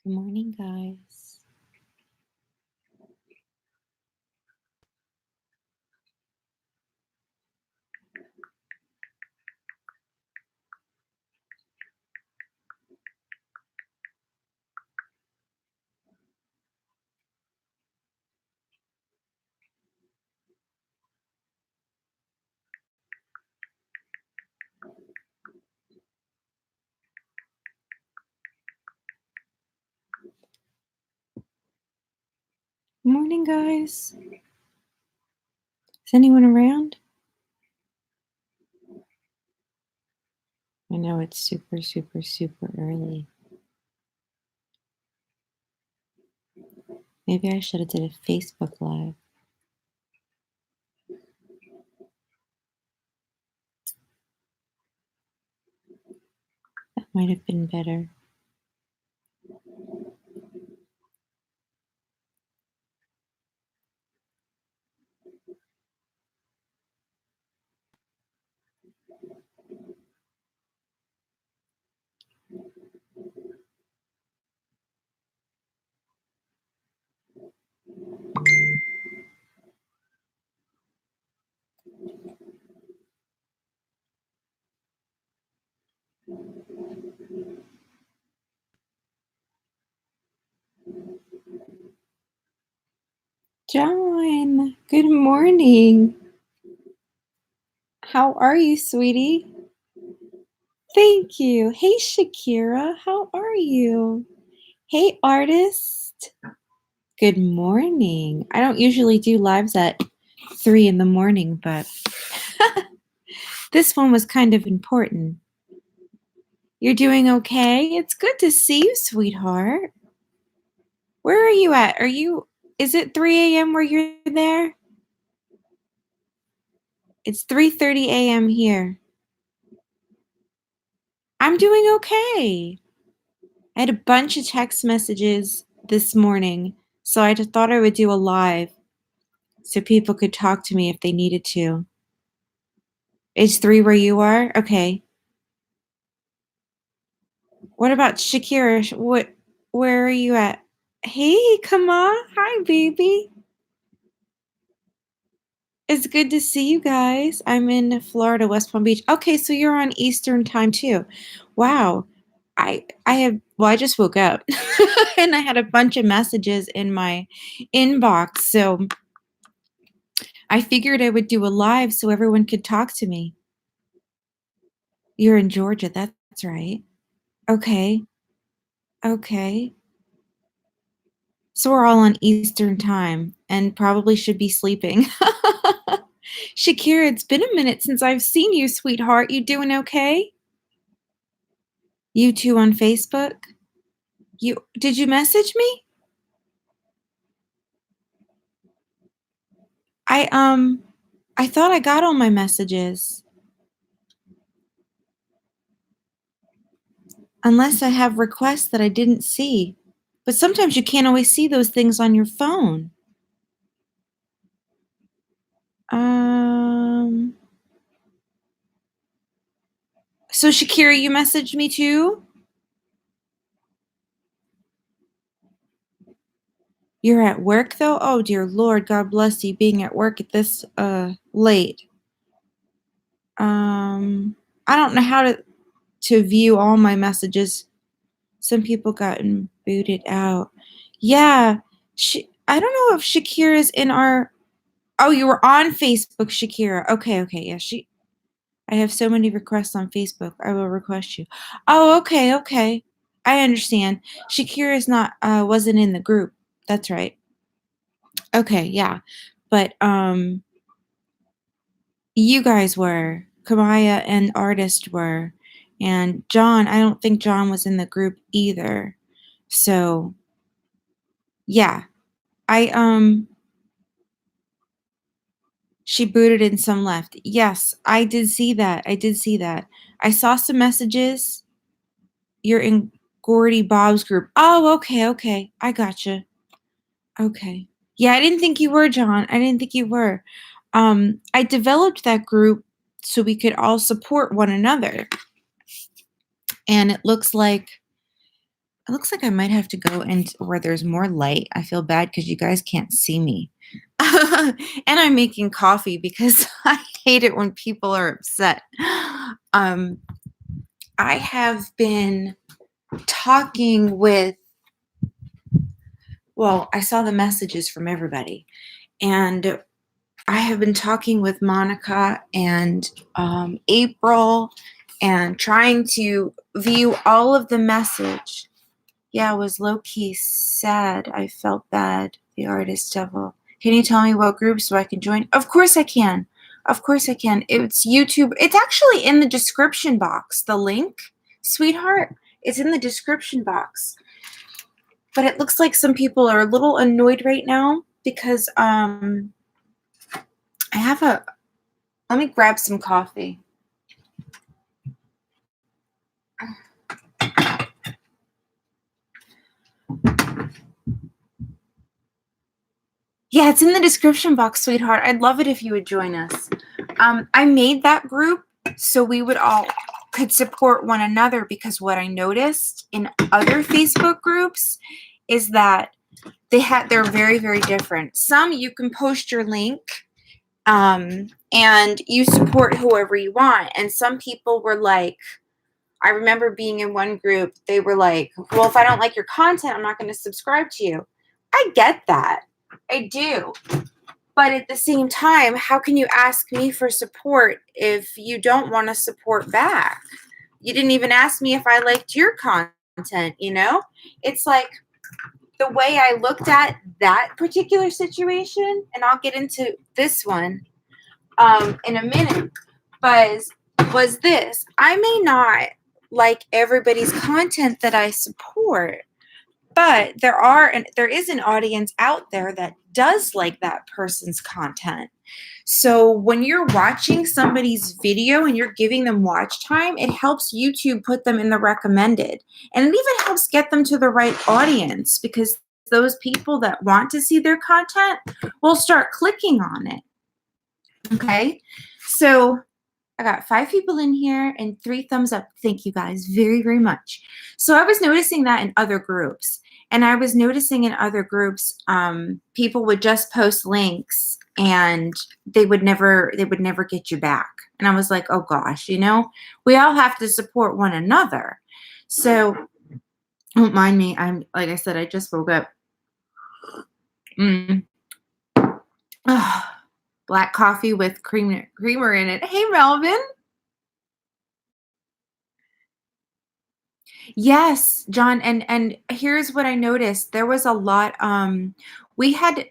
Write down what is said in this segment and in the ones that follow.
Good morning, guys. Good morning, guys. Is anyone around? I know it's super, super, super early. Maybe I should have did a Facebook Live. That might have been better. John, good morning. How are you, sweetie? Thank you. Hey, Shakira, how are you? Hey, artist. Good morning. I don't usually do lives at 3 in the morning, but this one was kind of important. You're doing okay? It's good to see you, sweetheart. Where are you at? Is it 3 a.m. where you're there? It's 3:30 a.m. here. I'm doing okay. I had a bunch of text messages this morning, so I just thought I would do a live so people could talk to me if they needed to. It's 3 where you are? Okay. What about Shakira? Where are you at? Hey, come on. Hi, baby. It's good to see you guys. I'm in Florida, West Palm Beach. Okay, so you're on Eastern time too. Wow. I just woke up and I had a bunch of messages in my inbox. So I figured I would do a live so everyone could talk to me. You're in Georgia, that's right. Okay. Okay. So we're all on Eastern time and probably should be sleeping. Shakira, it's been a minute since I've seen you, sweetheart. You doing okay? You too on Facebook? Did you message me? I I thought I got all my messages. Unless I have requests that I didn't see. But sometimes you can't always see those things on your phone. Um so Shakira, you messaged me too? You're at work though? Oh dear Lord, God bless you being at work at this late. I don't know how to view all my messages. Some people gotten booted out. Yeah, I don't know if Shakira's in our. Oh, you were on Facebook, Shakira. Okay, okay, yeah. I have so many requests on Facebook. I will request you. Oh, okay, okay. I understand. Shakira's not. Wasn't in the group. That's right. Okay, yeah, but you guys were. Kamaya and Artist were, and John. I don't think John was in the group either. So yeah, I she booted and some left. Yes, I did see that. I did see that. I saw some messages. You're in Gordy Bob's group. Oh, okay, okay. I gotcha. Okay. Yeah, I didn't think you were, John. I didn't think you were. I developed that group so we could all support one another. And it looks like It looks like I might have to go into where there's more light. I feel bad because you guys can't see me. And I'm making coffee because I hate it when people are upset. Um, I have been talking with, well, I saw the messages from everybody, and I have been talking with Monica and April and trying to view all of the message. Yeah, it was low-key sad. I felt bad. The artist devil. Can you tell me what group so I can join? Of course I can. Of course I can. It's YouTube. It's actually in the description box. The link, sweetheart, it's in the description box. But it looks like some people are a little annoyed right now because I have a, let me grab some coffee. Yeah, it's in the description box, sweetheart. I'd love it if you would join us. I made that group so we would all could support one another, because what I noticed in other Facebook groups is that they're very, very different. Some you can post your link and you support whoever you want. And some people were like, I remember being in one group, they were like, well, if I don't like your content, I'm not going to subscribe to you. I get that. I do. But at the same time, how can you ask me for support if you don't want to support back? You didn't even ask me if I liked your content, you know? It's like the way I looked at that particular situation, and I'll get into this one in a minute, was this. I may not like everybody's content that I support, but there is an audience out there that does like that person's content. So when you're watching somebody's video and you're giving them watch time, it helps YouTube put them in the recommended. And it even helps get them to the right audience, because those people that want to see their content will start clicking on it. Okay? So I got 5 people in here and 3 thumbs up. Thank you guys very, very much. So I was noticing that in other groups. And I was noticing in other groups, people would just post links and they would never get you back. And I was like, oh gosh, you know, we all have to support one another. So don't mind me. Like I said, I just woke up. Black coffee with creamer in it. Hey, Melvin. Yes, John, and here's what I noticed. There was a lot, we had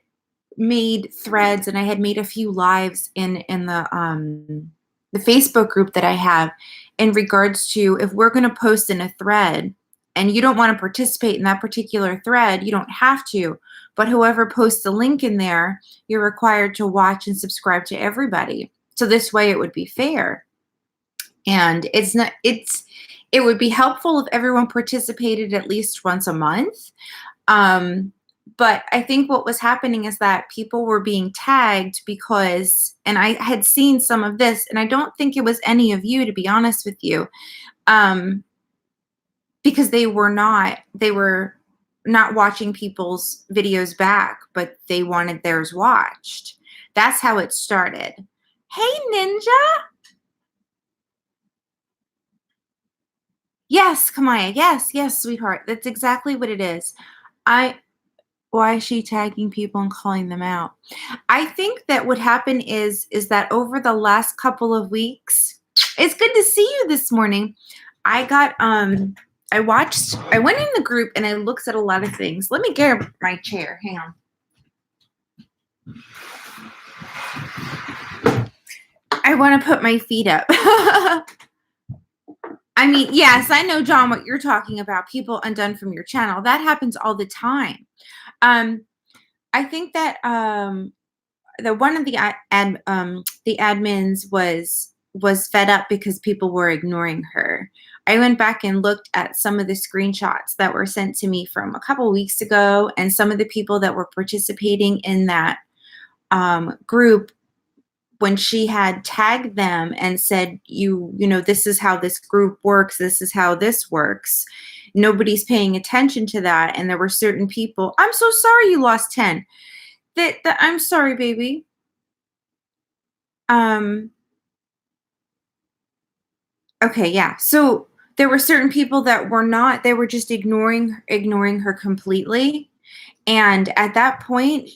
made threads, and I had made a few lives in the Facebook group that I have, in regards to, if we're going to post in a thread and you don't want to participate in that particular thread, you don't have to. But whoever posts the link in there, you're required to watch and subscribe to everybody. So this way it would be fair. And it would be helpful if everyone participated at least once a month. But I think what was happening is that people were being tagged because, and I had seen some of this, and I don't think it was any of you, to be honest with you, because they were not watching people's videos back, but they wanted theirs watched. That's how it started. Hey, Ninja. Yes, Kamaya. Yes, sweetheart. That's exactly what it is. Why is she tagging people and calling them out? I think that what happened is that over the last couple of weeks, it's good to see you this morning. I went in the group and I looked at a lot of things. Let me get my chair. Hang on. I want to put my feet up. I mean, yes, I know, John, what you're talking about. People undone from your channel. That happens all the time. I think that one of the admins was fed up because people were ignoring her. I went back and looked at some of the screenshots that were sent to me from a couple weeks ago, and some of the people that were participating in that group, when she had tagged them and said, you know, this is how this group works, this is how this works. nobody's paying attention to that, and there were certain people. I'm so sorry you lost 10. That I'm sorry, baby. Um, okay, yeah. So there were certain people that were not, they were just ignoring her completely. And at that point,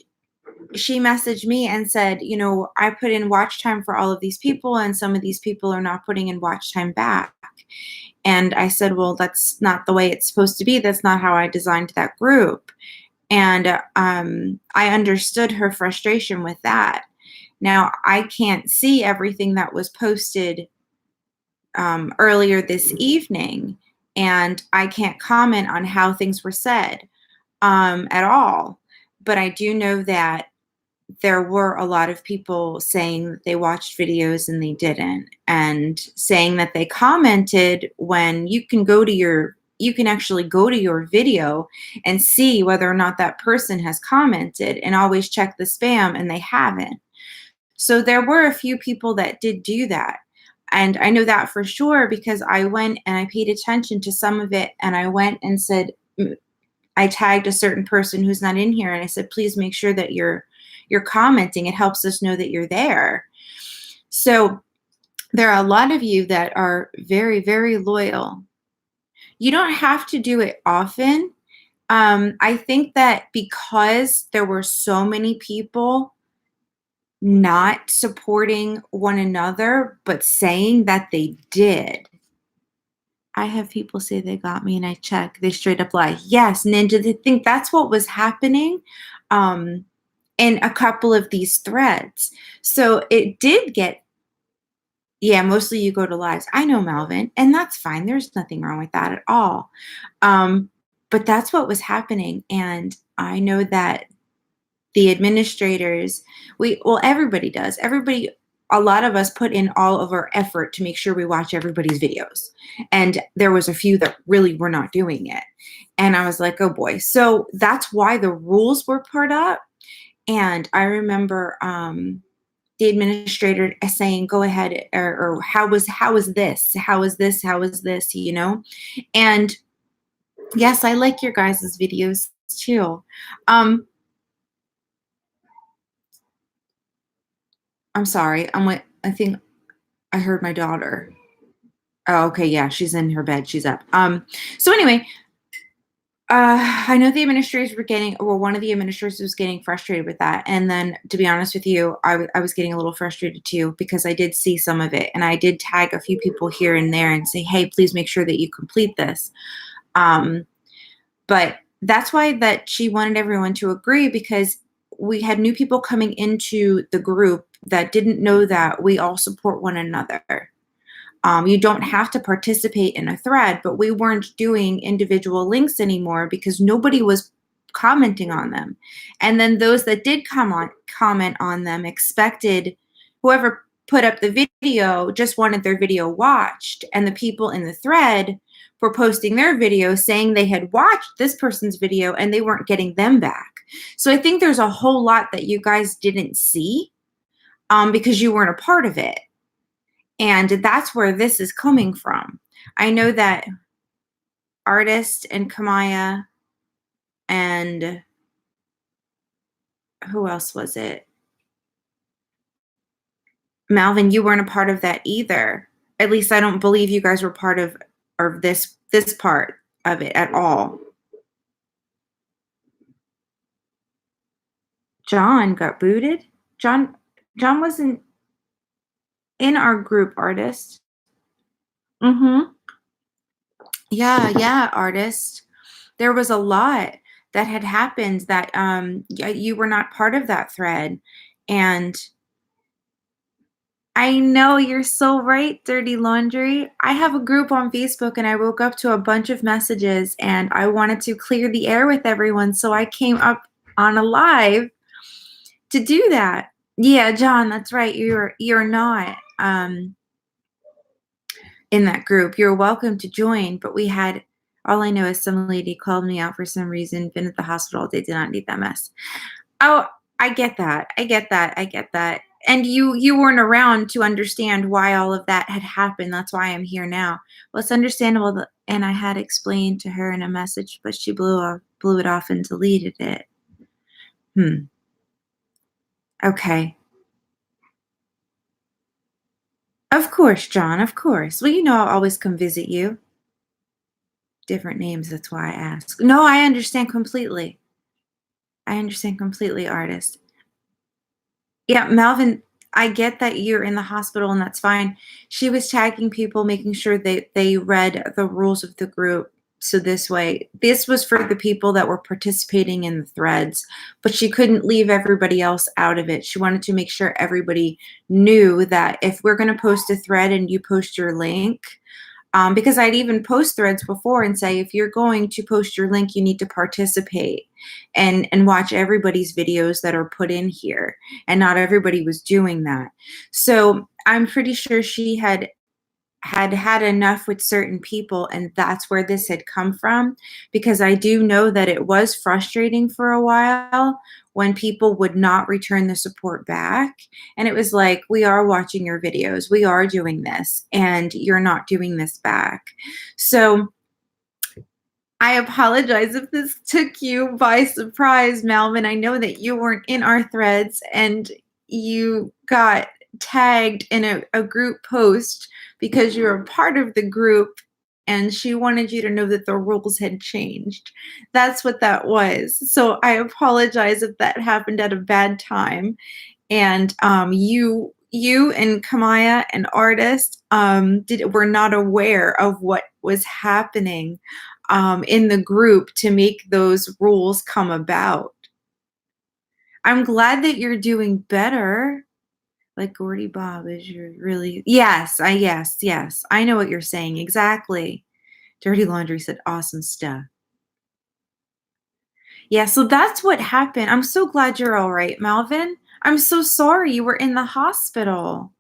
she messaged me and said, I put in watch time for all of these people, and some of these people are not putting in watch time back. And I said, well, that's not the way it's supposed to be. That's not how I designed that group. And I understood her frustration with that. Now, I can't see everything that was posted earlier this evening, and I can't comment on how things were said at all. But I do know that there were a lot of people saying that they watched videos and they didn't, and saying that they commented when you can actually go to your video and see whether or not that person has commented, and always check the spam, and they haven't. So there were a few people that did do that. And I know that for sure because I went and I paid attention to some of it, and I went and said, I tagged a certain person who's not in here, and I said, please make sure that you're commenting. It helps us know that you're there. So there are a lot of you that are very, very loyal. You don't have to do it often. I think that because there were so many people not supporting one another, but saying that they did. I have people say they got me and I check. They straight up lie. Yes, Ninja, they think that's what was happening in a couple of these threads. So it did get, yeah, mostly you go to lives. I know, Malvin, and that's fine. There's nothing wrong with that at all. But that's what was happening. And I know that the administrators, everybody does. Everybody, a lot of us put in all of our effort to make sure we watch everybody's videos. And there was a few that really were not doing it. And I was like, oh boy. So that's why the rules were put up. And I remember the administrator saying, go ahead, or how is this? How is this? How is this? And yes, I like your guys' videos too. I'm sorry. I think I heard my daughter. Oh, okay. Yeah, she's in her bed. She's up. So anyway, I know the administrators were one of the administrators was getting frustrated with that. And then, to be honest with you, I was getting a little frustrated too, because I did see some of it, and I did tag a few people here and there and say, hey, please make sure that you complete this. But that's why that she wanted everyone to agree, because we had new people coming into the group that didn't know that we all support one another. You don't have to participate in a thread, but we weren't doing individual links anymore because nobody was commenting on them. And then those that did comment on them expected whoever put up the video just wanted their video watched. And the people in the thread were posting their video saying they had watched this person's video and they weren't getting them back. So I think there's a whole lot that you guys didn't see because you weren't a part of it. And that's where this is coming from. I know that Artist and Kamaya and who else was it? Malvin, you weren't a part of that either. At least I don't believe you guys were part of this part of it at all. John got booted. John wasn't in our group, Artist. Mm-hmm. Yeah, Artist. There was a lot that had happened that you were not part of that thread. And I know, you're so right, Dirty Laundry. I have a group on Facebook, and I woke up to a bunch of messages, and I wanted to clear the air with everyone, so I came up on a live to do that. Yeah, John, that's right. You're not in that group. You're welcome to join, but we had, all I know is some lady called me out for some reason, been at the hospital. They did not need that mess. Oh, I get that. And you weren't around to understand why all of that had happened. That's why I'm here now. Well, it's understandable that, and I had explained to her in a message, but she blew it off and deleted it. Hmm. Okay. Of course, John, of course. Well, I'll always come visit you. Different names, that's why I ask. No, I understand completely. I understand completely, artist. Yeah, Melvin, I get that you're in the hospital and that's fine. She was tagging people, making sure they read the rules of the group. So this way, this was for the people that were participating in the threads, but she couldn't leave everybody else out of it. She wanted to make sure everybody knew that if we're going to post a thread and you post your link, because I'd even post threads before and say, if you're going to post your link, you need to participate and watch everybody's videos that are put in here. And not everybody was doing that. So I'm pretty sure she had enough with certain people, and that's where this had come from, because I do know that it was frustrating for a while when people would not return the support back, and it was like, we are watching your videos, we are doing this, and you're not doing this back. So I apologize if this took you by surprise, Melvin. I know that you weren't in our threads and you got tagged in a group post because you're a part of the group and she wanted you to know that the rules had changed. That's what that was. So I apologize if that happened at a bad time. And you and Kamaya and Artist did were not aware of what was happening in the group to make those rules come about. I'm glad that you're doing better. Like Gordy Bob is your really yes. I know what you're saying. Exactly. Dirty Laundry said awesome stuff. Yeah, so that's what happened. I'm so glad you're all right, Malvin. I'm so sorry you were in the hospital.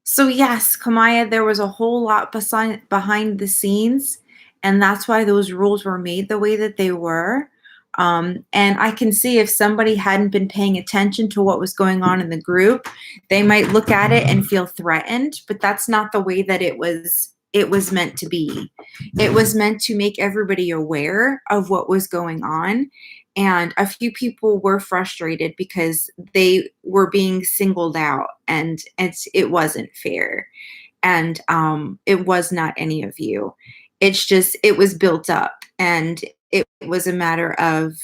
So yes, Kamaya, there was a whole lot behind the scenes, and that's why those rules were made the way that they were. And I can see if somebody hadn't been paying attention to what was going on in the group, they might look at it and feel threatened, but that's not the way that it was meant to be. It was meant to make everybody aware of what was going on. And a few people were frustrated because they were being singled out, and it wasn't fair. And it was not any of you. It's just it was built up, and it was a matter of,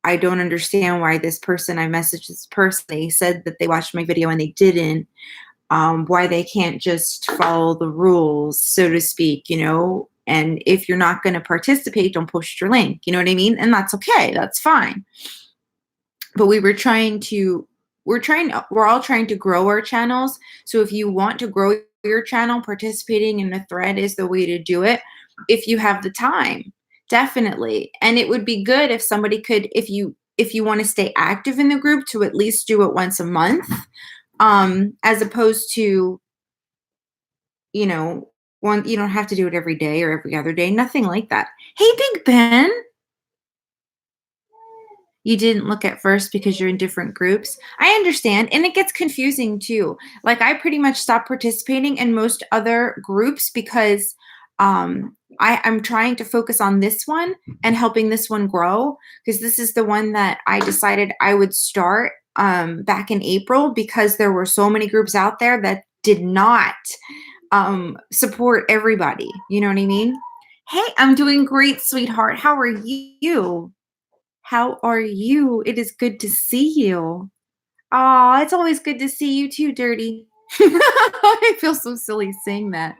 I don't understand why this person, I messaged this person, they said that they watched my video and they didn't. Why they can't just follow the rules, so to speak. And if you're not going to participate, don't post your link. You know what I mean? And that's okay. That's fine. But we're all trying to grow our channels. So if you want to grow your channel, participating in a thread is the way to do it if you have the time. Definitely. And it would be good if somebody could, if you want to stay active in the group, to at least do it once a month, as opposed to, you know, one, you don't have to do it every day or every other day, nothing like that. Hey, Big Ben. You didn't look at first because you're in different groups. I understand. And it gets confusing too. Like, I pretty much stopped participating in most other groups because I'm trying to focus on this one and helping this one grow, because this is the one that I decided I would start back in April, because there were so many groups out there that did not support everybody. You know what I mean? Hey, I'm doing great, sweetheart. How are you? How are you? It is good to see you. Aw, it's always good to see you too, Dirty. I feel so silly saying that.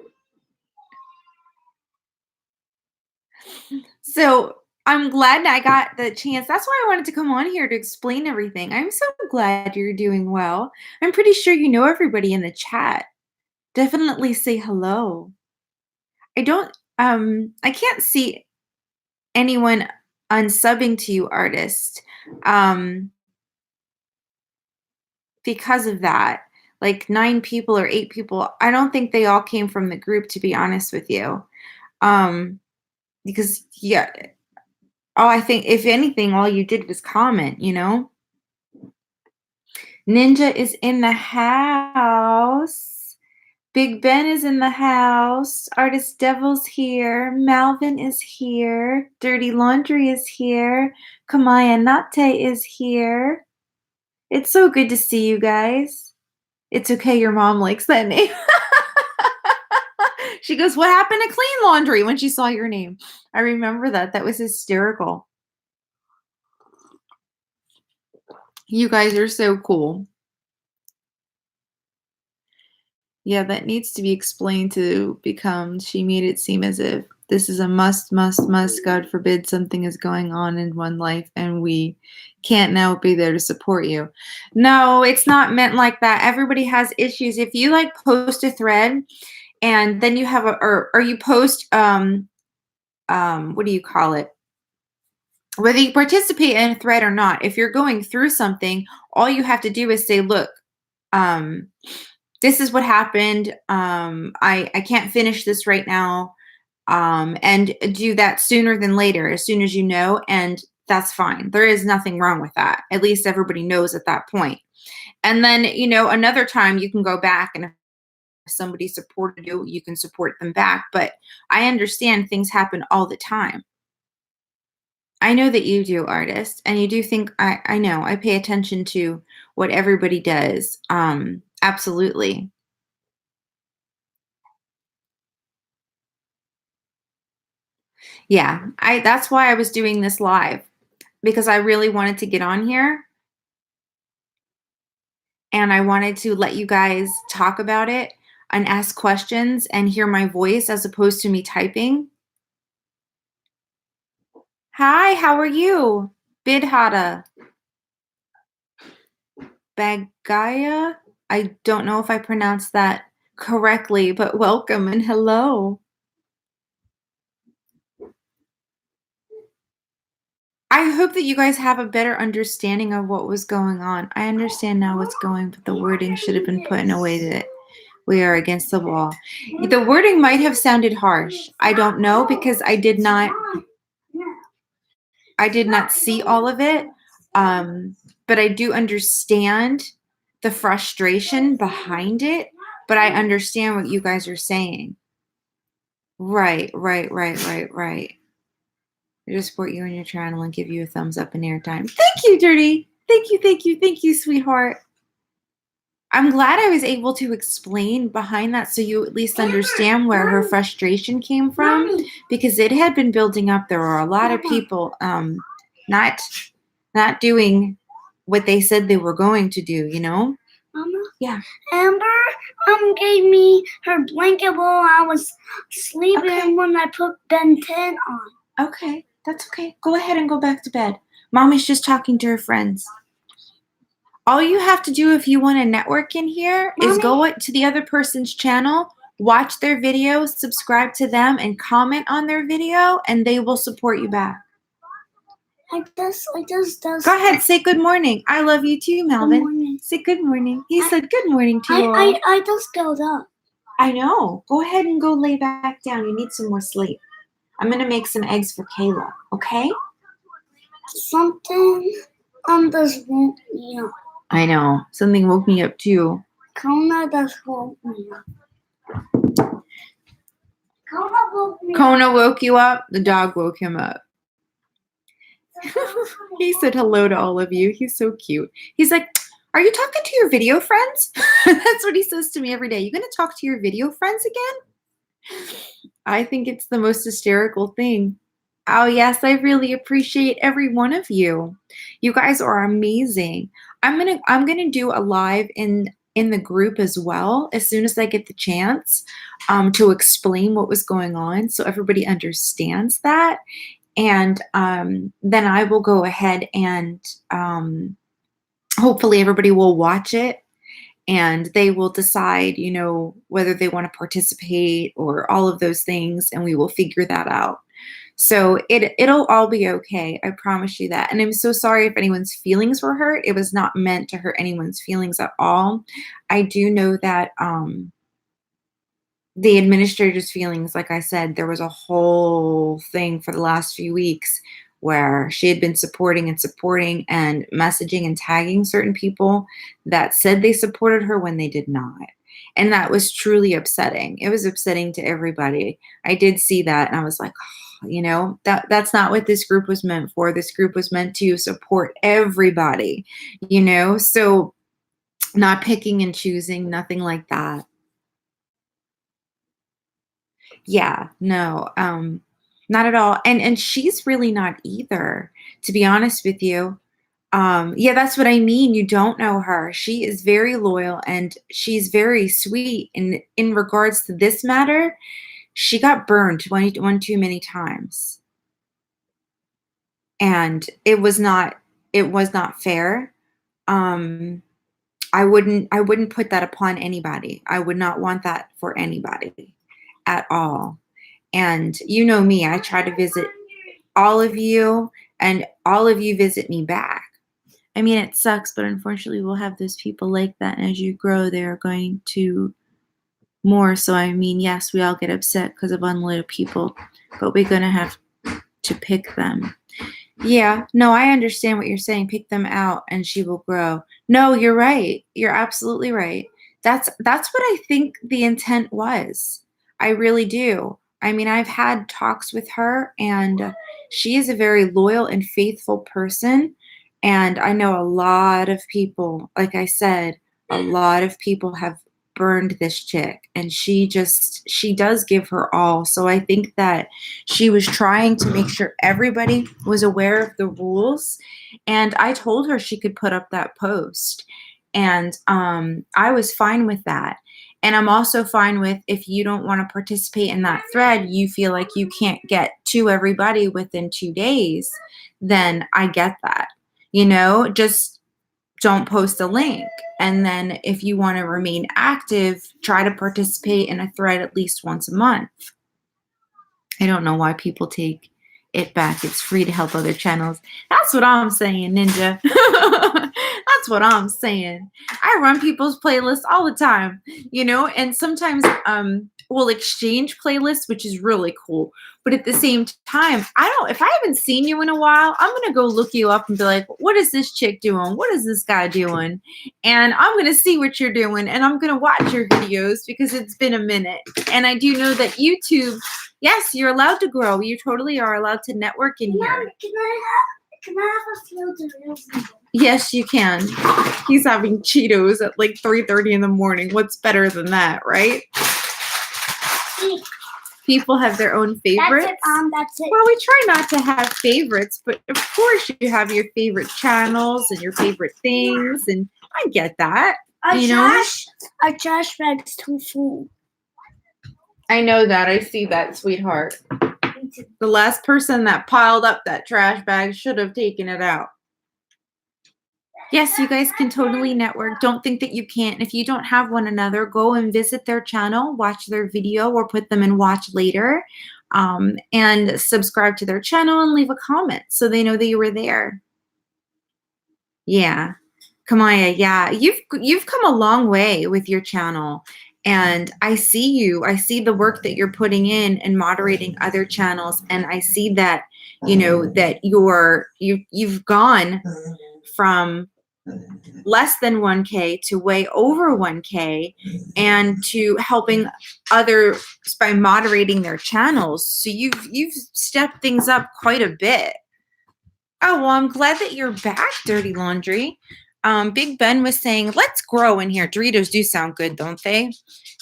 So I'm glad I got the chance. That's why I wanted to come on here to explain everything. I'm so glad you're doing well. I'm pretty sure you know everybody in the chat. Definitely say hello. I can't see anyone unsubbing to you, artist. Um, because of that, like 9 people or 8 people, I don't think they all came from the group, to be honest with you. Because yeah, Oh, I think if anything, all you did was comment, you know? Ninja is in the house. Big Ben is in the house. Artist Devil's here. Malvin is here. Dirty Laundry is here. Kamaya Nate is here. It's so good to see you guys. It's okay, your mom likes that name. She goes, "What happened to Clean Laundry?" when she saw your name. I remember that. That was hysterical. You guys are so cool. Yeah, that needs to be explained to become, she made it seem as if this is a must, must, must. God forbid something is going on in one life and we can't now be there to support you. No, it's not meant like that. Everybody has issues. If you like post a thread and then you have or you post what do you call it? Whether you participate in a thread or not, if you're going through something, all you have to do is say, look, um, this is what happened. I can't finish this right now. And do that sooner than later, as soon as you know, and that's fine. There is nothing wrong with that. At least everybody knows at that point. And then, another time you can go back and if somebody supported you, you can support them back. But I understand things happen all the time. I know that you do, artist, and you do think I know. I pay attention to what everybody does. Absolutely. Yeah, that's why I was doing this live because I really wanted to get on here and I wanted to let you guys talk about it and ask questions and hear my voice as opposed to me typing. Hi, how are you? Bidhata Bagaya? I don't know if I pronounced that correctly, but welcome and hello. I hope that you guys have a better understanding of what was going on. I understand now what's going, but the wording should have been put in a way that we are against the wall. The wording might have sounded harsh. I don't know because I did not see all of it. But I do understand the frustration behind it, but I understand what you guys are saying. Right, right, right, right, right. I just support you on your channel and give you a thumbs up and airtime. Thank you, Dirty. Thank you, thank you, thank you, sweetheart. I'm glad I was able to explain behind that so you at least understand where her frustration came from because it had been building up. There were a lot of people not doing what they said they were going to do, Mama? Yeah. Amber gave me her blanket while I was sleeping when I put Ben 10 on. Okay, that's okay. Go ahead and go back to bed. Mommy's just talking to her friends. All you have to do if you want to network in here is go to the other person's channel, watch their video, subscribe to them, and comment on their video, and they will support you back. I just does. Go ahead, say good morning. I love you too, Melvin. Good morning. Say good morning. He said good morning to you all. I just got up. I know. Go ahead and go lay back down. You need some more sleep. I'm going to make some eggs for Kayla, okay? Something just woke me up. I know. Something woke me up too. Kona just woke me up. Kona woke me up. Kona woke you up? The dog woke him up. He said hello to all of you. He's so cute. He's like, are you talking to your video friends? That's what he says to me every day. You going to talk to your video friends again? I think it's the most hysterical thing. Oh, yes, I really appreciate every one of you. You guys are amazing. I'm gonna do a live in the group as well as soon as I get the chance to explain what was going on so everybody understands that. And then I will go ahead and hopefully everybody will watch it and they will decide, whether they want to participate or all of those things, and we will figure that out. So it'll all be okay. I promise you that. And I'm so sorry if anyone's feelings were hurt. It was not meant to hurt anyone's feelings at all. I do know that the administrator's feelings, like I said, there was a whole thing for the last few weeks where she had been supporting and messaging and tagging certain people that said they supported her when they did not. And that was truly upsetting. It was upsetting to everybody. I did see that and I was like, "Oh, that's not what this group was meant for. This group was meant to support everybody, So not picking and choosing, nothing like that. Yeah, no, not at all. And she's really not either, to be honest with you. Yeah, that's what I mean. You don't know her. She is very loyal and she's very sweet. And in regards to this matter, she got burned one too many times. And it was not fair. Um, I wouldn't put that upon anybody. I would not want that for anybody at all. And you know me, I try to visit all of you and all of you visit me back. I mean, it sucks, but unfortunately, we'll have those people like that. And as you grow, they're going to more. So, I mean, yes, we all get upset because of unloyal people, but we're going to have to pick them. Yeah, no, I understand what you're saying. Pick them out and she will grow. No, you're right. You're absolutely right. That's what I think the intent was. I really do. I mean, I've had talks with her and she is a very loyal and faithful person. And I know a lot of people, like I said, a lot of people have burned this chick and she does give her all. So I think that she was trying to make sure everybody was aware of the rules. And I told her she could put up that post. And I was fine with that. And I'm also fine with if you don't want to participate in that thread, you feel like you can't get to everybody within 2 days, then I get that. Just don't post a link. And then if you want to remain active, try to participate in a thread at least once a month. I don't know why people take it back. It's free to help other channels. That's what I'm saying, Ninja. That's what I'm saying. I run people's playlists all the time, and sometimes we'll exchange playlists, which is really cool. But at the same time, if I haven't seen you in a while, I'm gonna go look you up and be like, what is this chick doing? What is this guy doing? And I'm gonna see what you're doing and I'm gonna watch your videos because it's been a minute. And I do know that YouTube, yes, you're allowed to grow. You totally are allowed to network in here. Can I have a few Doritos? Yes, you can. He's having Cheetos at like 3:30 in the morning. What's better than that, right? People have their own favorites. That's it. Well, we try not to have favorites, but of course you have your favorite channels and your favorite things, and I get that. Our trash bag's too full. I know that. I see that, sweetheart. The last person that piled up that trash bag should have taken it out. Yes, you guys can totally network. Don't think that you can't. If you don't have one another, go and visit their channel, watch their video, or put them in watch later, and subscribe to their channel and leave a comment so they know that you were there. Yeah. Kamaya, yeah, you've come a long way with your channel. And I see you. I see the work that you're putting in and moderating other channels. And I see that, that you've gone from less than 1K to way over 1K and to helping others by moderating their channels. So you've stepped things up quite a bit. Oh, well, I'm glad that you're back, Dirty Laundry. Big Ben was saying, let's grow in here. Doritos do sound good, don't they?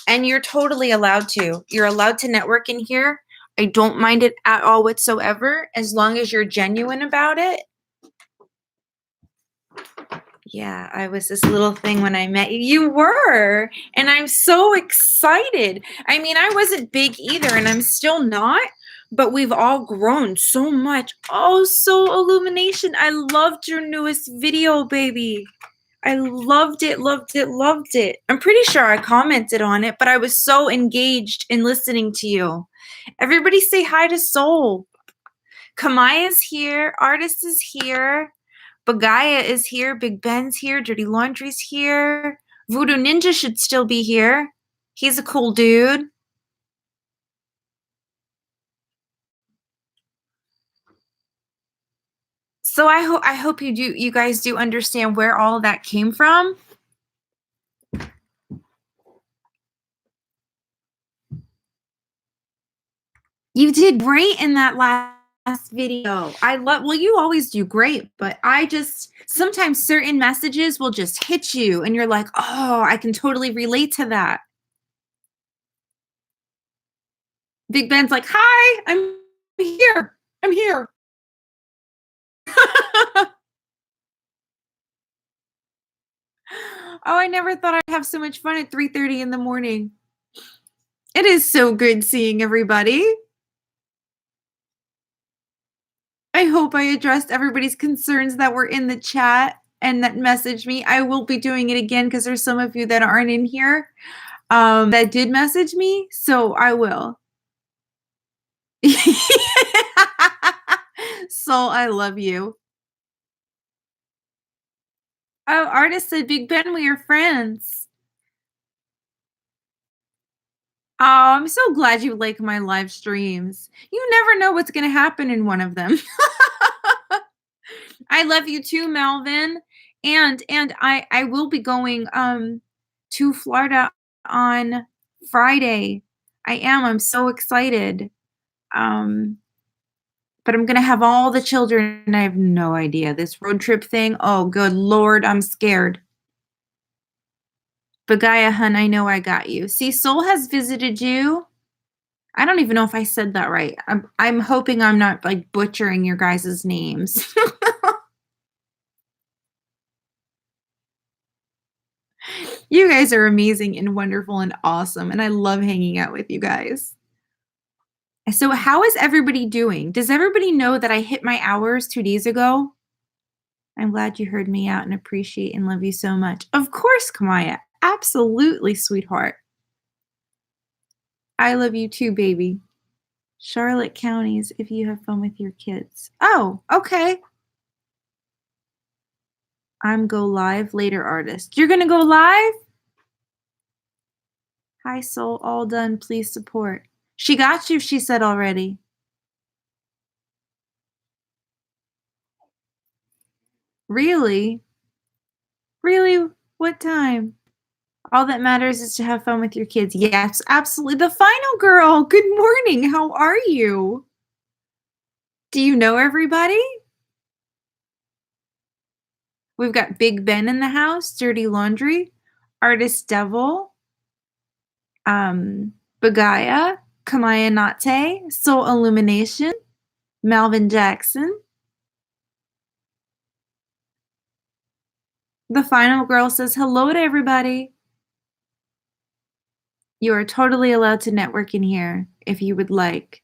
And you're totally allowed to. You're allowed to network in here. I don't mind it at all whatsoever, as long as you're genuine about it. Yeah, I was this little thing when I met you. You were. And I'm so excited. I mean, I wasn't big either, and I'm still not. But we've all grown so much. Oh, so Illumination. I loved your newest video, baby. I loved it, loved it, loved it. I'm pretty sure I commented on it, but I was so engaged in listening to you. Everybody say hi to Soul. Kamaya's here. Artist is here. Bagaya is here. Big Ben's here. Dirty Laundry's here. Voodoo Ninja should still be here. He's a cool dude. So I hope you guys do understand where all of that came from. You did great in that last video. Well, you always do great, but I just sometimes certain messages will just hit you and you're like, "Oh, I can totally relate to that." Big Ben's like, "Hi, I'm here. I'm here." Oh, I never thought I'd have so much fun at 3:30 in the morning. It is so good seeing everybody. I hope I addressed everybody's concerns that were in the chat and that messaged me. I will be doing it again because there's some of you that aren't in here that did message me, so I will. Soul, I love you. Oh, artist said, Big Ben, we are friends. Oh, I'm so glad you like my live streams. You never know what's going to happen in one of them. I love you too, Melvin. And I will be going to Florida on Friday. I am. I'm so excited. Um but I'm going to have all the children. I have no idea. This road trip thing. Oh, good Lord, I'm scared. But Gaia, hun, I know I got you. See, Soul has visited you. I don't even know if I said that right. I'm hoping I'm not like butchering your guys' names. You guys are amazing and wonderful and awesome, and I love hanging out with you guys. So, how is everybody doing? Does everybody know that I hit my hours 2 days ago? I'm glad you heard me out and appreciate and love you so much. Of course, Kamaya. Absolutely, sweetheart. I love you too, baby. Charlotte counties if you have fun with your kids. Oh, okay. I'm go live later, artist. You're going to go live? Hi, soul. All done. Please support. She got you, she said already. Really? Really? What time? All that matters is to have fun with your kids. Yes, absolutely. The final girl. Good morning. How are you? Do you know everybody? We've got Big Ben in the house, Dirty Laundry, Artist Devil, Bagaya, Kamaya Nate, Soul Illumination, Malvin Jackson. The final girl says hello to everybody. You are totally allowed to network in here if you would like.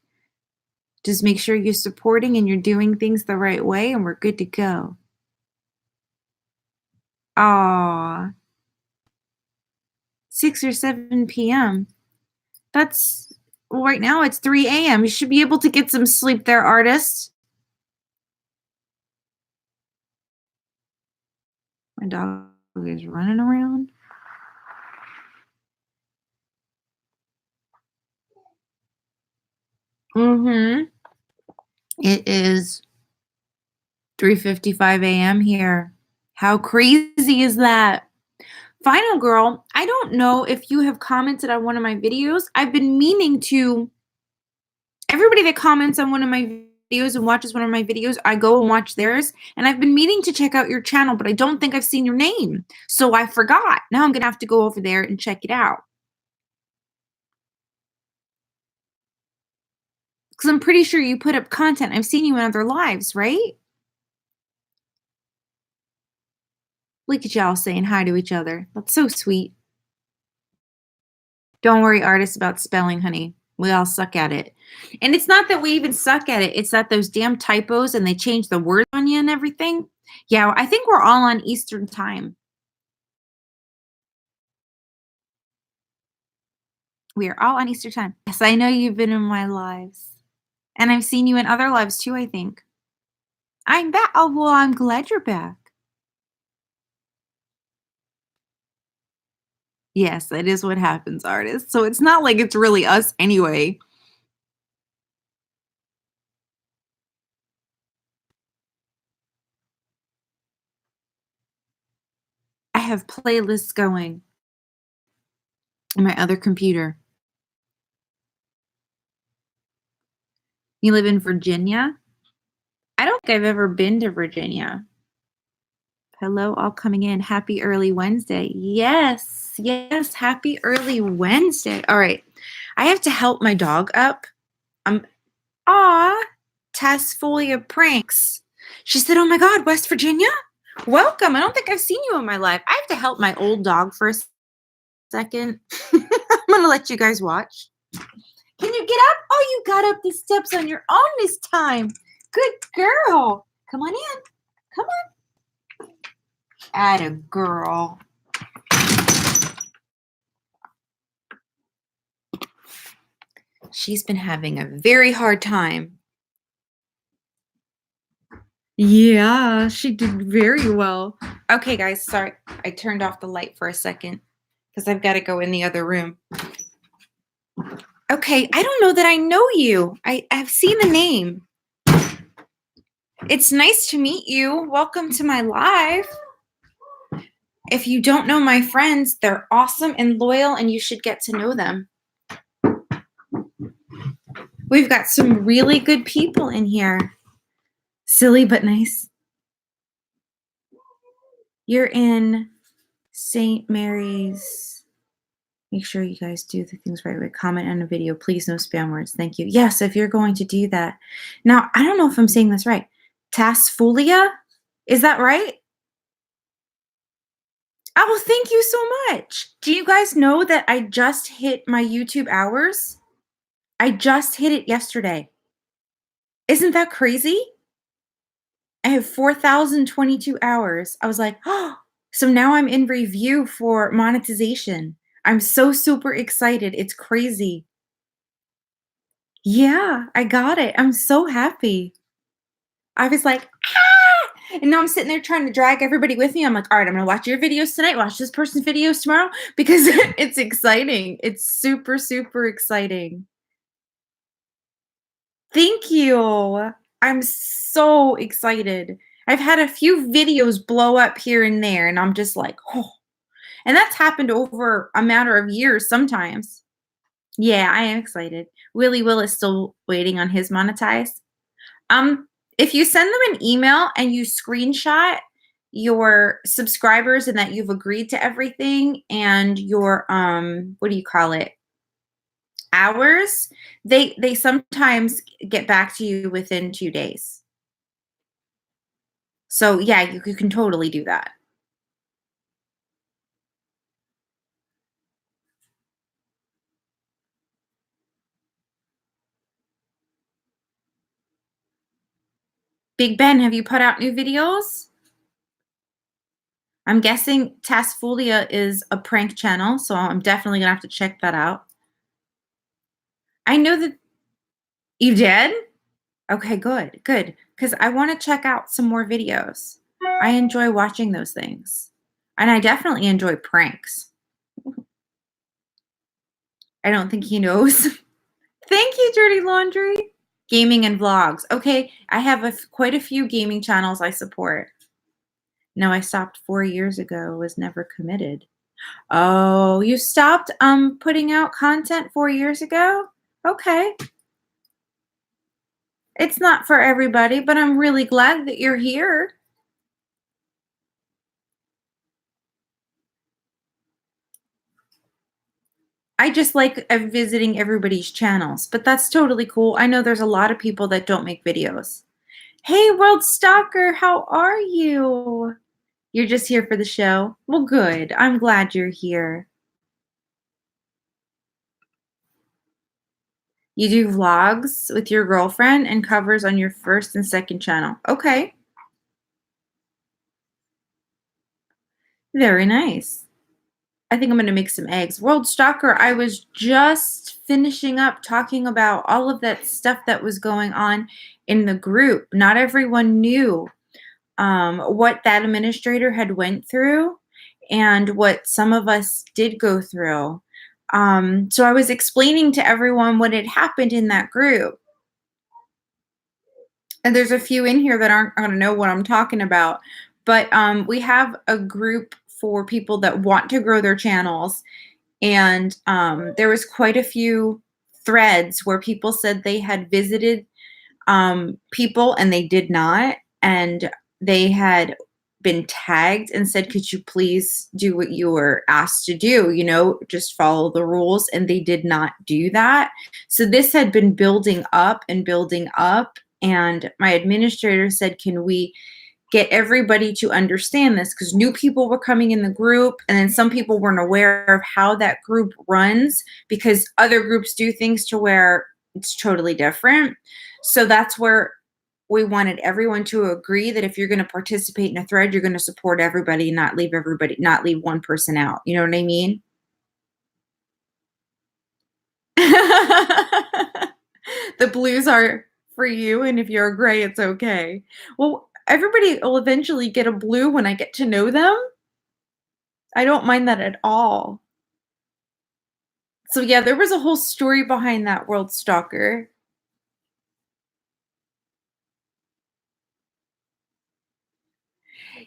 Just make sure you're supporting and you're doing things the right way, and we're good to go. Aw. 6 or 7 p.m. That's right now it's 3 a.m. You should be able to get some sleep there, artist. My dog is running around. Mm-hmm. It is 3:55 a.m. here. How crazy is that? Final girl, I don't know if you have commented on one of my videos. I've been meaning to. Everybody that comments on one of my videos and watches one of my videos, I go and watch theirs. And I've been meaning to check out your channel, but I don't think I've seen your name. So I forgot. Now I'm going to have to go over there and check it out. Because I'm pretty sure you put up content. I've seen you in other lives, right? Look at y'all saying hi to each other. That's so sweet. Don't worry, artists, about spelling, honey. We all suck at it. And it's not that we even suck at it. It's that those damn typos and they change the words on you and everything. Yeah, I think we're all on Eastern time. We are all on Easter time. Yes, I know you've been in my lives. And I've seen you in other lives too, I think. I'm back. Oh, well, I'm glad you're back. Yes, that is what happens, artists. So it's not like it's really us anyway. have playlists going on my other computer. You live in Virginia? I don't think I've ever been to Virginia. Hello, all coming in. Happy early Wednesday. Yes, yes, happy early Wednesday. All right. I have to help my dog up. Tasfolia pranks. She said, "Oh my God, West Virginia? Welcome. I don't think I've seen you in my life." I have to help my old dog for a second. I'm going to let you guys watch. Can you get up? Oh, you got up the steps on your own this time. Good girl. Come on in. Come on. Atta girl. She's been having a very hard time. Yeah, she did very well. Okay, guys, sorry. I turned off the light for a second because I've got to go in the other room. Okay, I don't know that I know you. I've seen the name. It's nice to meet you. Welcome to my live. If you don't know my friends, they're awesome and loyal, and you should get to know them. We've got some really good people in here. Silly but nice. You're in St. Mary's. Make sure you guys do the things right way. Comment on a video. Please, no spam words. Thank you. Yes, if you're going to do that. Now, I don't know if I'm saying this right. Tasfolia? Is that right? Oh, thank you so much. Do you guys know that I just hit my YouTube hours? I just hit it yesterday. Isn't that crazy? I have 4,022 hours. I was like, oh, so now I'm in review for monetization. I'm so super excited. It's crazy. Yeah, I got it. I'm so happy. I was like, ah! And now I'm sitting there trying to drag everybody with me. I'm like, all right, I'm going to watch your videos tonight, watch this person's videos tomorrow because it's exciting. It's super, super exciting. Thank you. I'm so excited. I've had a few videos blow up here and there, and I'm just like, oh. And that's happened over a matter of years sometimes. Yeah, I am excited. Willie Will is still waiting on his monetize. If you send them an email and you screenshot your subscribers and that you've agreed to everything and your what do you call it? Hours, they sometimes get back to you within 2 days. So yeah, you can totally do that. Big Ben, have you put out new videos? I'm guessing Tasfolia is a prank channel, so I'm definitely gonna have to check that out. I know that you did? Okay, good, good. Because I want to check out some more videos. I enjoy watching those things. And I definitely enjoy pranks. I don't think he knows. Thank you, Dirty Laundry. Gaming and vlogs. Okay, I have quite a few gaming channels I support. No, I stopped 4 years ago, was never committed. Oh, you stopped putting out content 4 years ago? Okay. It's not for everybody, but I'm really glad that you're here. I just like visiting everybody's channels, but that's totally cool. I know there's a lot of people that don't make videos. Hey, World Stalker, how are you? You're just here for the show? Well, good. I'm glad you're here. You do vlogs with your girlfriend and covers on your first and second channel. Okay. Very nice. I think I'm going to make some eggs. World Stalker, I was just finishing up talking about all of that stuff that was going on in the group. Not everyone knew what that administrator had went through and what some of us did go through. So I was explaining to everyone what had happened in that group. And there's a few in here that aren't going to know what I'm talking about. But we have a group for people that want to grow their channels. And there was quite a few threads where people said they had visited people and they did not. And they had been tagged and said, could you please do what you were asked to do? Just follow the rules. And they did not do that. So this had been building up and building up. And my administrator said, can we get everybody to understand this? Because new people were coming in the group, and then some people weren't aware of how that group runs, because other groups do things to where it's totally different. So that's where we wanted everyone to agree that if you're going to participate in a thread, you're going to support everybody, not leave one person out. You know what I mean? The blues are for you, and if you're a gray, it's okay. Well, everybody will eventually get a blue when I get to know them. I don't mind that at all. So yeah, there was a whole story behind that, World Stalker.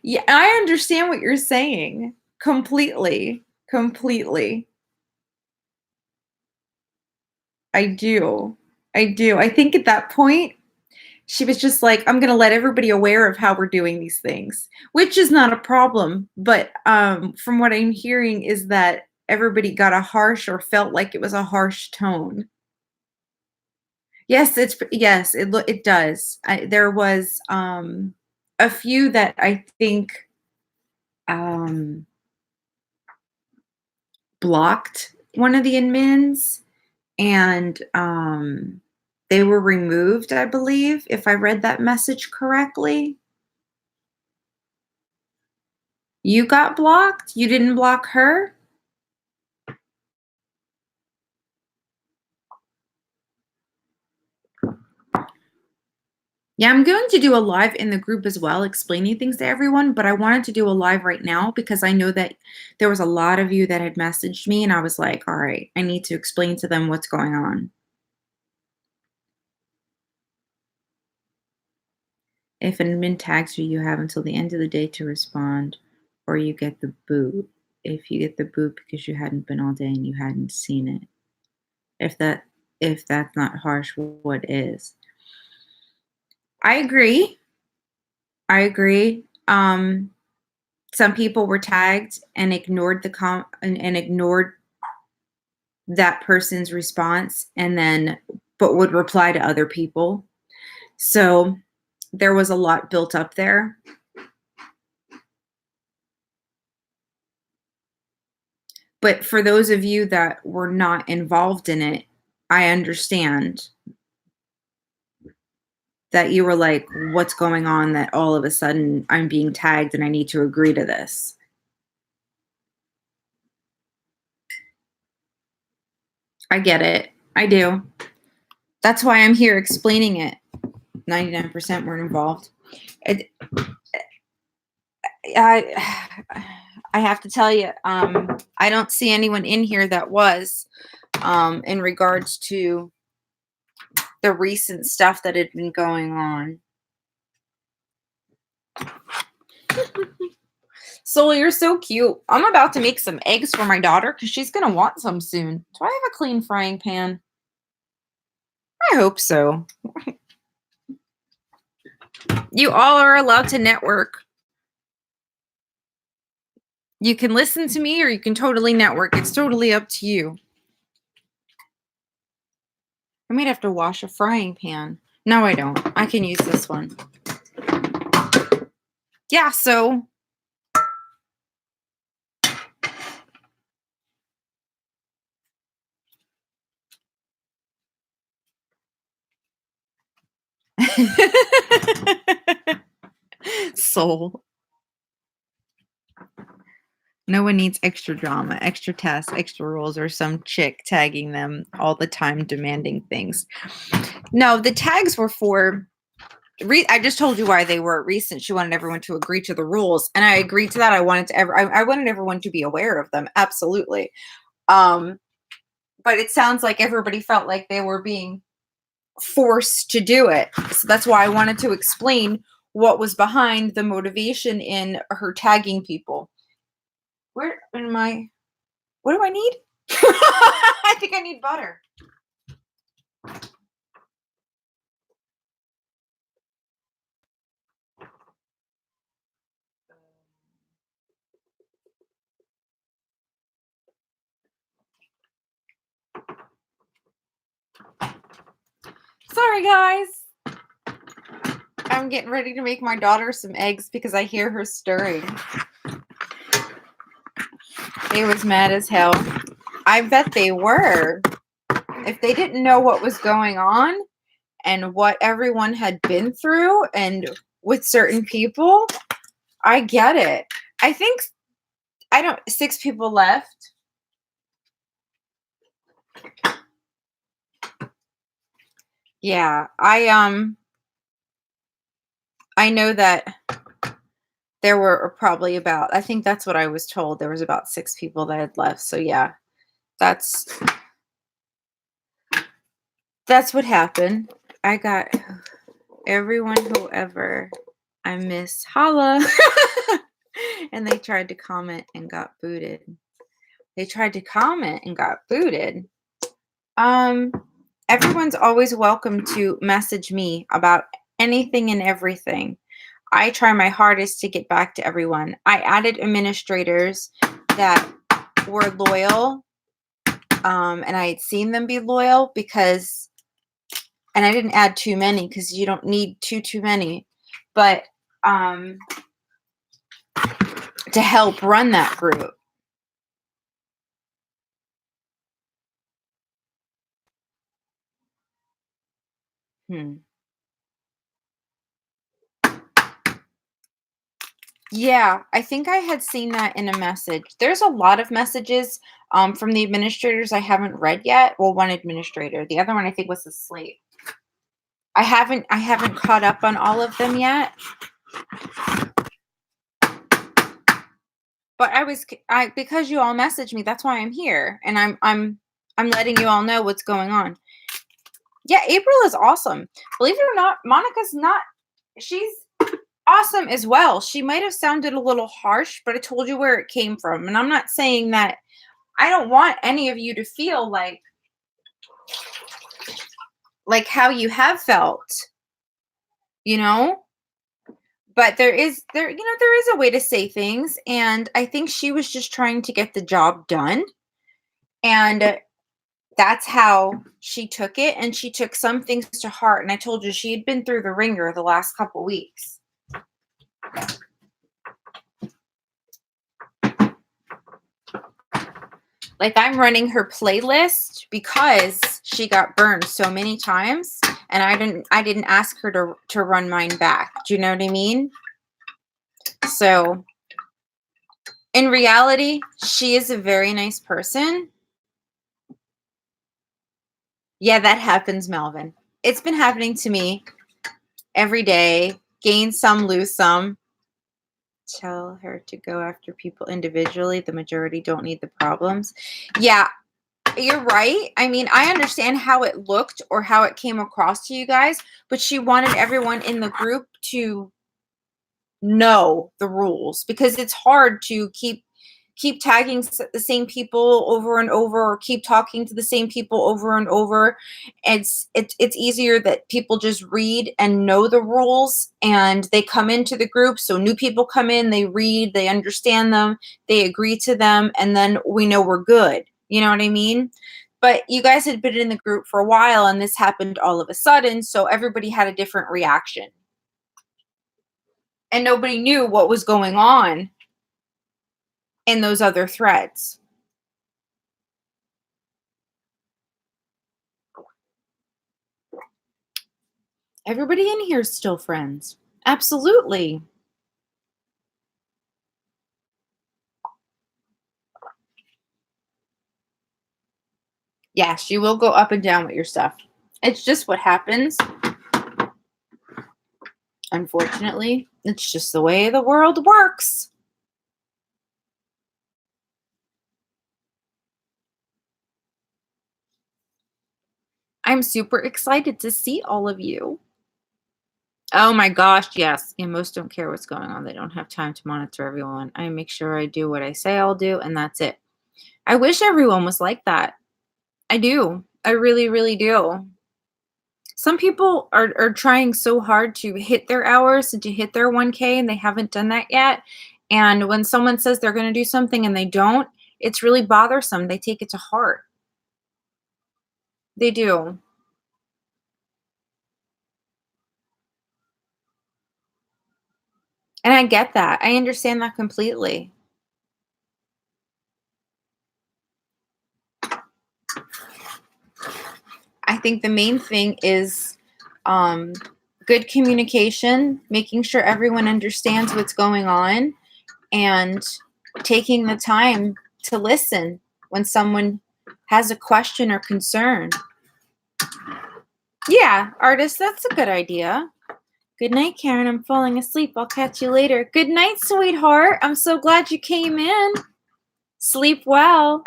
Yeah, I understand what you're saying. Completely. Completely. I do. I do. I think at that point, she was just like, I'm going to let everybody aware of how we're doing these things, which is not a problem. But from what I'm hearing is that everybody got a harsh, or felt like it was a harsh tone. Yes, it does. There was a few that I think um, blocked one of the admins, and they were removed, I believe, if I read that message correctly. You got blocked? You didn't block her? Yeah, I'm going to do a live in the group as well, explaining things to everyone, but I wanted to do a live right now because I know that there was a lot of you that had messaged me, and I was like, all right, I need to explain to them what's going on. If an admin tags you, you have until the end of the day to respond, or you get the boot. If you get the boot because you hadn't been all day and you hadn't seen it. If that's not harsh, what is? I agree. I agree. Some people were tagged and ignored and ignored that person's response, and then but would reply to other people. So there was a lot built up there. But for those of you that were not involved in it, I understand that you were like, what's going on, that all of a sudden I'm being tagged and I need to agree to this. I get it. I do. That's why I'm here explaining it. 99% weren't involved. I have to tell you, I don't see anyone in here that was, in regards to the recent stuff that had been going on. Soul, you're so cute. I'm about to make some eggs for my daughter because she's going to want some soon. Do I have a clean frying pan? I hope so. You all are allowed to network. You can listen to me or you can totally network. It's totally up to you. I might have to wash a frying pan. No, I don't. I can use this one. Yeah, so Soul. No one needs extra drama, extra tasks, extra rules, or some chick tagging them all the time, demanding things. No, the tags were for. I just told you why they were recent. She wanted everyone to agree to the rules, and I agreed to that. I wanted everyone to be aware of them. Absolutely. But it sounds like everybody felt like they were being forced to do it. So that's why I wanted to explain what was behind the motivation in her tagging people. Where in my what do I need? I think I need butter. Sorry, guys. I'm getting ready to make my daughter some eggs because I hear her stirring. They was mad as hell. I bet they were. If they didn't know what was going on and what everyone had been through and with certain people, I get it. I think 6 people left. Yeah, I know that there were probably about, I think that's what I was told. There was about 6 people that had left. So yeah, that's what happened. I got everyone whoever I miss holla. And they tried to comment and got booted. They tried to comment and got booted. Everyone's always welcome to message me about anything and everything. I try my hardest to get back to everyone. I added administrators that were loyal, and I had seen them be loyal and I didn't add too many because you don't need too many, but to help run that group. Yeah, I think I had seen that in a message. There's a lot of messages from the administrators I haven't read yet. Well, one administrator. The other one I think was asleep. I haven't caught up on all of them yet. But because you all messaged me, that's why I'm here, and I'm letting you all know what's going on. Yeah, April is awesome. Believe it or not, Monica's not. She's awesome as well. She might have sounded a little harsh, but I told you where it came from, and I'm not saying that. I don't want any of you to feel like how you have felt, you know? But there is a way to say things, and I think she was just trying to get the job done. And that's how she took it, and she took some things to heart. And I told you she had been through the ringer the last couple weeks. Like, I'm running her playlist because she got burned so many times, and I didn't ask her to run mine back. Do you know what I mean? So in reality, she is a very nice person. Yeah, that happens, Melvin. It's been happening to me every day. Gain some, lose some. Tell her to go after people individually. The majority don't need the problems. Yeah, you're right. I mean, I understand how it looked or how it came across to you guys, but she wanted everyone in the group to know the rules, because it's hard to keep tagging the same people over and over, or keep talking to the same people over and over. It's easier that people just read and know the rules, and they come into the group. So new people come in, they read, they understand them, they agree to them, and then we know we're good. You know what I mean? But you guys had been in the group for a while, and this happened all of a sudden, so everybody had a different reaction. And nobody knew what was going on in those other threads. Everybody in here is still friends. Absolutely. Yeah, she will go up and down with your stuff. It's just what happens. Unfortunately, it's just the way the world works. I'm super excited to see all of you. Oh my gosh, yes. And most don't care what's going on. They don't have time to monitor everyone. I make sure I do what I say I'll do, and that's it. I wish everyone was like that. I do. I really, really do. Some people are trying so hard to hit their hours and to hit their 1K, and they haven't done that yet. And when someone says they're going to do something and they don't, it's really bothersome. They take it to heart. They do. And I get that. I understand that completely. I think the main thing is um, good communication, making sure everyone understands what's going on, and taking the time to listen when someone has a question or concern. Yeah, artist, that's a good idea. Good night, Karen. I'm falling asleep. I'll catch you later. Good night, sweetheart. I'm so glad you came in. Sleep well.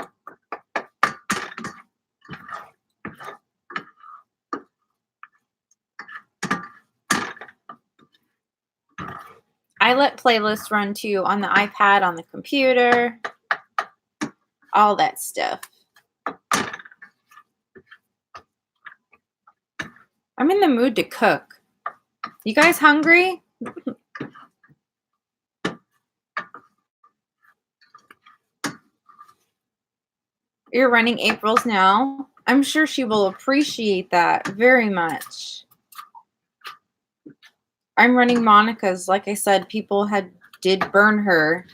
I let playlists run too on the iPad, on the computer, all that stuff. I'm in the mood to cook. You guys hungry? You're running April's now. I'm sure she will appreciate that very much. I'm running Monica's. Like I said, people did burn her.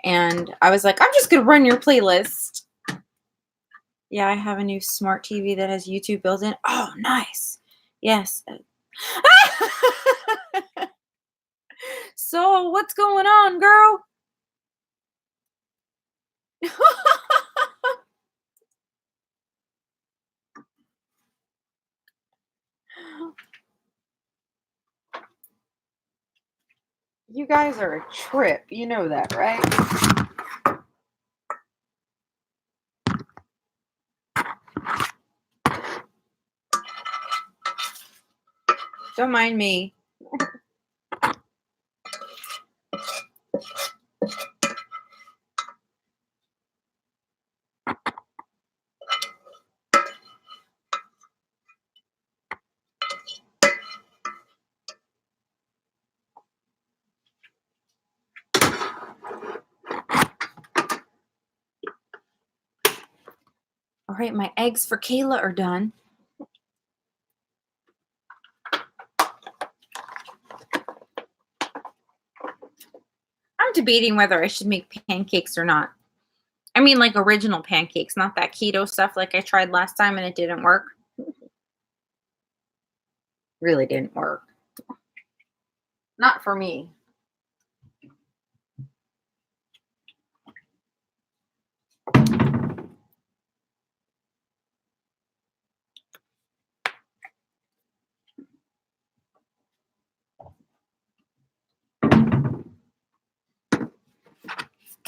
And I was like, I'm just going to run your playlist. Yeah, I have a new smart TV that has YouTube built in. Oh, nice. Yes. So, what's going on, girl? You guys are a trip. You know that, right? Don't mind me. All right, my eggs for Kayla are done. I'm debating whether I should make pancakes or not. I mean, like original pancakes, not that keto stuff like I tried last time and it didn't work. Really didn't work. Not for me.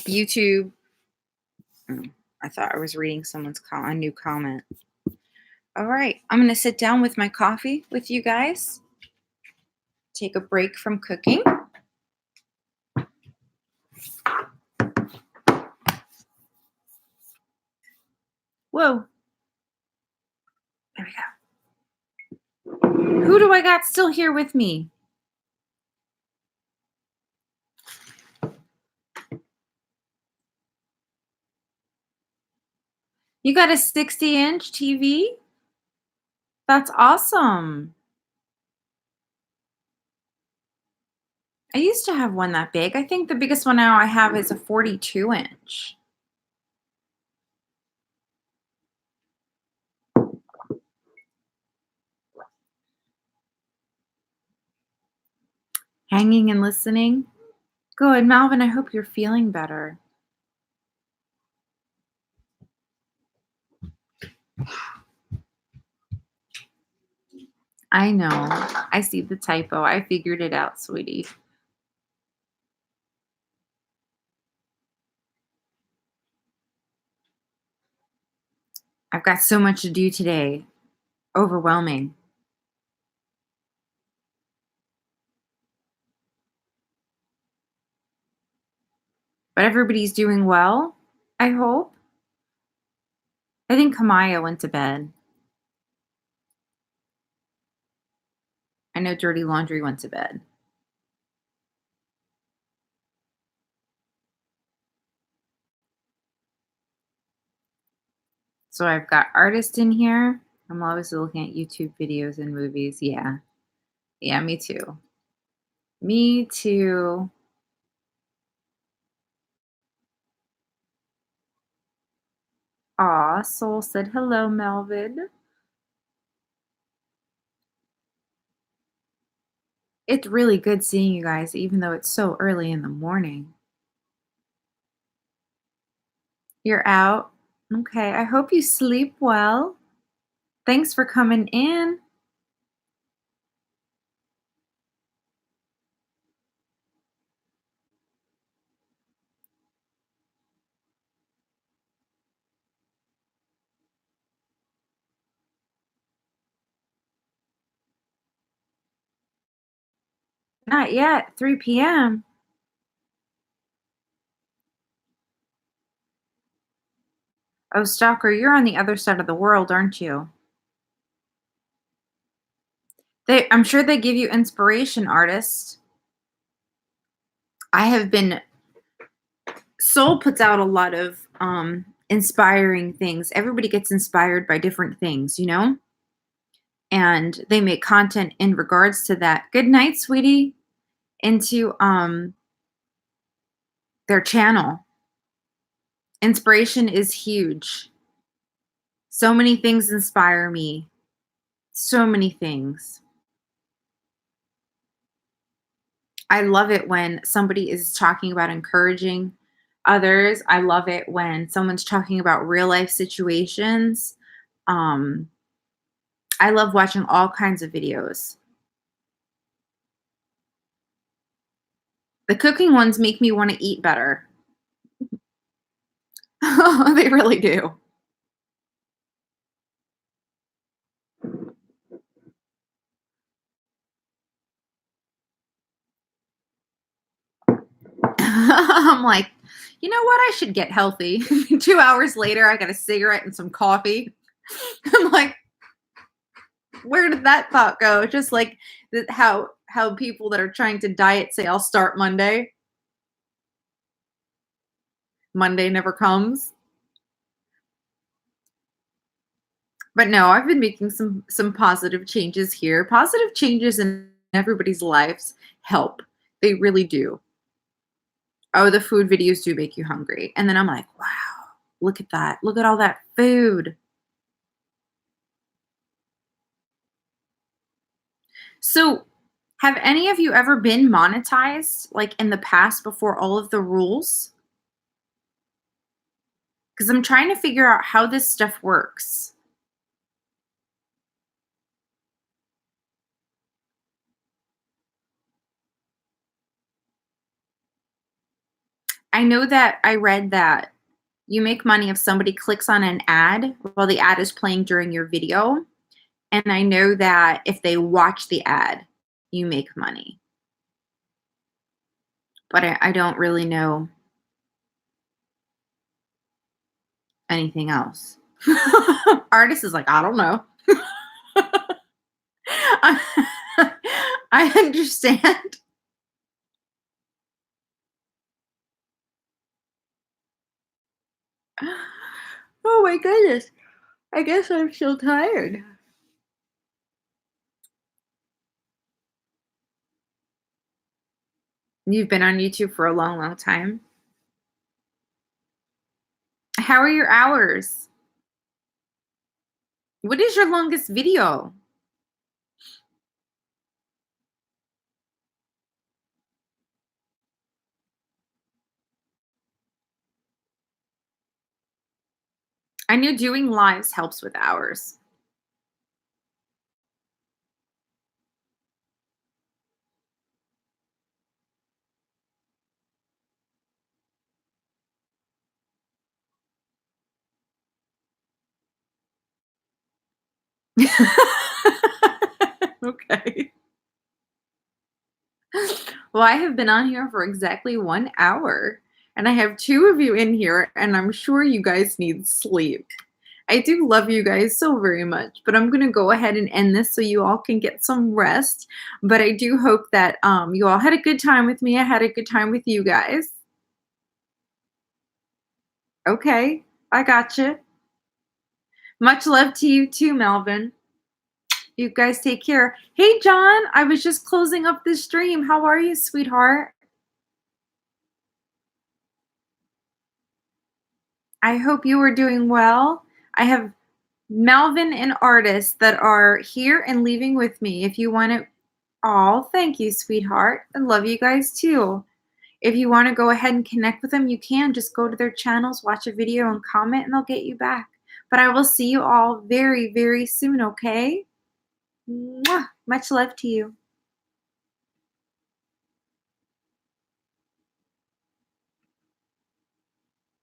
YouTube. I thought I was reading someone's a new comment. All right, I'm going to sit down with my coffee with you guys. Take a break from cooking. Whoa. There we go. Who do I got still here with me? You got a 60-inch TV? That's awesome. I used to have one that big. I think the biggest one now I have is a 42-inch. Hanging and listening. Good, Malvin, I hope you're feeling better. I know. I see the typo. I figured it out, sweetie. I've got so much to do today. Overwhelming. But everybody's doing well, I hope. I think Kamaya went to bed. I know Dirty Laundry went to bed. So I've got artist in here. I'm always looking at YouTube videos and movies. Yeah. Yeah, me too. Me too. Aw, Soul said hello, Melvin. It's really good seeing you guys, even though it's so early in the morning. You're out? Okay, I hope you sleep well. Thanks for coming in. Not yet, 3 p.m. Oh, Stalker, you're on the other side of the world, aren't you? I'm sure they give you inspiration, artists. I have been Soul puts out a lot of inspiring things. Everybody gets inspired by different things, you know? And they make content in regards to that. Good night, sweetie. Into their channel. Inspiration is huge. So many things inspire me. So many things. I love it when somebody is talking about encouraging others. I love it when someone's talking about real life situations. Um, I love watching all kinds of videos. The cooking ones make me want to eat better. They really do. I'm like, you know what? I should get healthy. 2 hours later, I got a cigarette and some coffee. I'm like, where did that thought go? Just like how people that are trying to diet say, "I'll start Monday." Monday never comes. But no, I've been making some positive changes here. Positive changes in everybody's lives help. They really do. Oh, the food videos do make you hungry. And then I'm like, wow, look at that. Look at all that food. So, have any of you ever been monetized like in the past before all of the rules? Because I'm trying to figure out how this stuff works. I know that I read that you make money if somebody clicks on an ad while the ad is playing during your video. And I know that if they watch the ad, you make money. But I don't really know anything else. Artist is like, I don't know. I, I understand. Oh my goodness. I guess I'm still tired. You've been on YouTube for a long, long time. How are your hours? What is your longest video? I knew doing lives helps with hours. Okay. Well, I have been on here for exactly 1 hour. And I have 2 of you in here, and I'm sure you guys need sleep. I do love you guys so very much, but I'm gonna go ahead and end this so you all can get some rest. But I do hope that you all had a good time with me. I had a good time with you guys. Okay, I gotcha. Much love to you too, Melvin. You guys take care. Hey, John, I was just closing up the stream. How are you, sweetheart? I hope you are doing well. I have Melvin and artists that are here and leaving with me. If you want to, oh, thank you, sweetheart. I love you guys too. If you want to go ahead and connect with them, you can just go to their channels, watch a video, and comment, and they'll get you back. But I will see you all very, very soon, okay? Mwah! Much love to you.